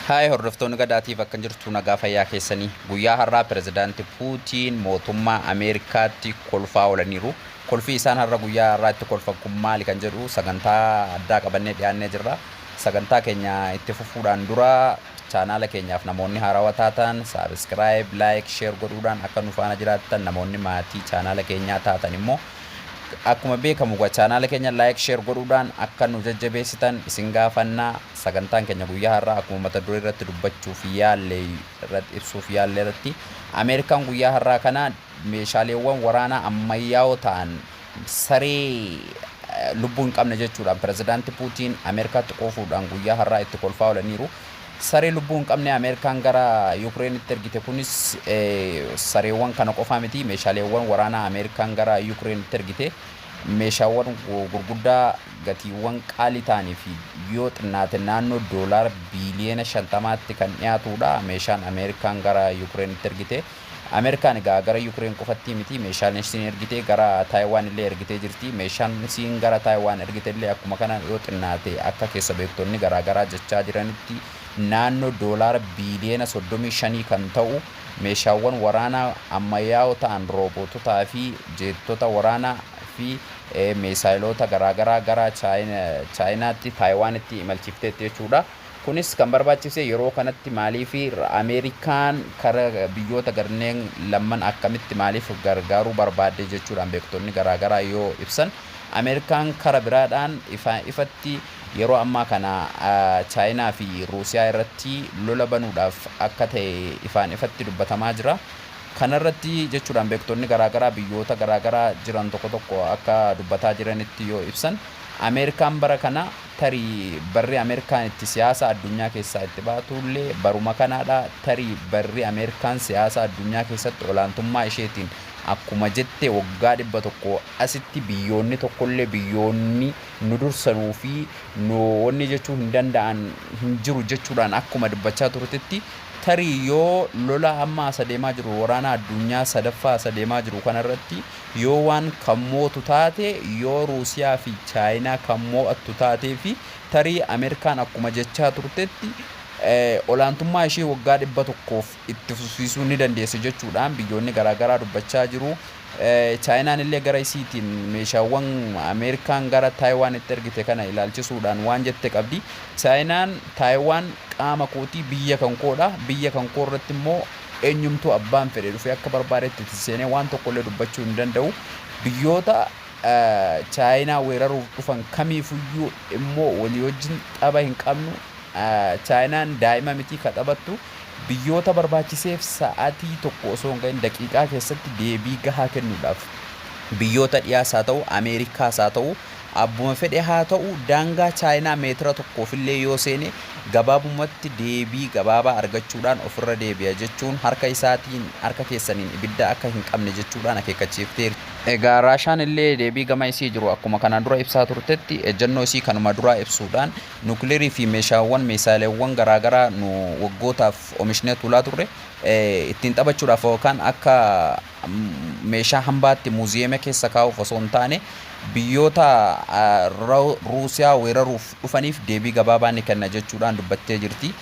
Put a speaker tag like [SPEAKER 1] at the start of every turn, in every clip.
[SPEAKER 1] Hai hordoftoonni gadaatiif akka jirtu nagaa fayyaa keessanii guyyaa har'aa pirezidaantii Puutiin mootummaa Ameerikaatti kolfaa oolaniiru. Kolfii isaan har'a guyyaa har'aatti kolfan kun maali kan jedhu sagantaa addaa qabannee dhiyaannee jirra. Sagantaa keenya itti fufuudhaan dura chaanaala keenyaaf namoonni haarawaa taatan subscribe, like, share godhuudhaan akka nu faana jiraattan namoonni maatii chaanaala keenyaa taatan immoo akkuma beekamu chaanaala keenya like share godhuudhaan akka nu jajjabeessitan isin gaafannaa. Sagantaan keenya guyyaa har'aa akkuma mata duree irratti dubbachuuf yaalle irratti ibsuuf yaalle irratti Ameerikaan guyyaa har'aa kana meeshaaleewwan waraanaa ammayyaa'oo ta'an saree lubbuu hin qabne jechuudhaan pirezidaantii Puutiin Ameerikaatti qoofuudhaan guyyaa har'aa itti kolfaa oolaniiru. Saree lubbuu hin qabne Ameerikaan gara Yukireenitti ergite kunis sareewwan kana qofaa miti. Meeshaaleewwan waraanaa Ameerikaan gara Yukireenitti ergite meeshaawwan gurguddaa gatiiwwan qaalii ta'anii fi yoo xinnaate naannoo doolaara biiliyoona 50tti kan dhiyaatudha. Meeshaan Ameerikaan gara Yukireenitti ergite. Ameerikaan egaa gara Yukireen qofatti miti meeshaan isiin ergite gara Taayiwaan illee ergitee jirti. Meeshaan isiin gara Taayiwaan ergite illee akkuma kana yoo xinnaate akka keessa beektonni garaagaraa jechaa jiranitti naannoo doolaara biiliyoona 35 kan ta'u meeshaawwan waraanaa ammayyaa'oo ta'an rooboototaa fi jeettota waraanaa fi meesaayiloota garaagaraa gara Chaayinaatti Taayiwaanitti imalchiifteetti jechuudha. Kunis kan barbaachise yeroo kanatti maaliif Ameerikaan kara biyyoota garneen lamman akkamitti maaliif gargaaruu barbaadde jechuudhaan beektonni garaagaraa yoo ibsan Ameerikaan kara biraadhaan ifatti yeroo ammaa kana Chaayinaa fi Ruusiyaa irratti lola banuudhaaf akka ta'e ifatti dubbatamaa jira. Kanarratti jechuudhaan beektonni garaagaraa biyyoota garaagaraa jiran tokko akka dubbataa jiranitti yoo ibsan Ameerikaan bara kana tarii barri Ameerikaan itti siyaasa addunyaa keessaa itti baatullee baruma kanaadha. Tarii barri Ameerikaan siyaasa addunyaa keessatti olaantummaa isheetiin akkuma jette waggaa 100 asitti biyyoonni tokkollee biyyoonni nu dursanuu fi wanni jechuu hin danda'an hin jiru jechuudhaan akkuma dubbachaa turtetti tarii yoo lola amma adeemaa jiru waraana addunyaa sadaffaa adeemaa jiru kanarratti yoo waan kan mootu taate yoo Ruusiyaa fi Chaayinaa kan mo'attu taatee fi tarii Ameerikaan akkuma jechaa turtetti olaantummaa ishee waggaa 100f itti fufsiisuu ni dandeesse jechuudhaan biyyoonni garaagaraa dubbachaa jiru. Chaayinaan illee gara isiitiin meeshaawwan Ameerikaan gara Taayiwaanitti ergite kana ilaalchisuudhaan waan jette qabdi. Chaayinaan Taayiwaan qaama kootii biyya kan koodha. Biyya kan koo irratti immoo eenyumtuu abbaan fedhe dhufee akka barbaadetti seenee waan tokkollee dubbachuu hin danda'u. Biyyoota Chaayinaa weeraruuf dhufan kamiifuyyuu immoo walii wajjin xaba hin qabnu. Chaayinaan daa'ima miti ka taphattu biyyoota barbaachiseef sa'aatii tokko osoo hin gahin daqiiqaa keessatti deebii gahaa kennuudhaaf biyyoota dhiyaas haa ta'u Ameerikaas haa ta'u abbuma fedhe haa ta'u daangaa Chaayinaa meetira tokkoofillee yoo seene gabaabumatti deebii gabaabaa argachuudhaan ofirra deebi'a jechuun harka isaatiin harka keessaniin ibidda akka hin qabne jechuudhaan akeekkachiifteerti. Egaa Raashaan illee deebii gama isii jiru akkuma kanaan dura ibsaa turtetti ejjennoo isii kanuma dura ibsuudhaan nukleerii fi meeshaaleewwan garaagaraa nu waggootaaf oomishnee tuulaa turre ittiin taphachuudhaaf yookaan akka meeshaa hambaatti muuziyeema keessa kaa'uuf osoo hin taane biyyoota Ruusiyaa weeraruuf dhufaniif deebii gabaabaa ni kenna jechuudhaan dubbattee jirti.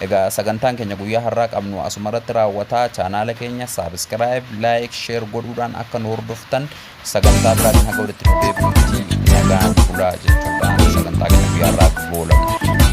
[SPEAKER 1] Egaa sagantaan keenya guyyaa har'aa qabnu asumarratti raawwataa. Chaanaala keenya subscribe, like, share godhuudhaan akka nu hordoftan sagantaa biraatiin haga walitti deebi'utti nagaan bulaa jechuudhaan sagantaa keenya guyyaa har'aa goolabna.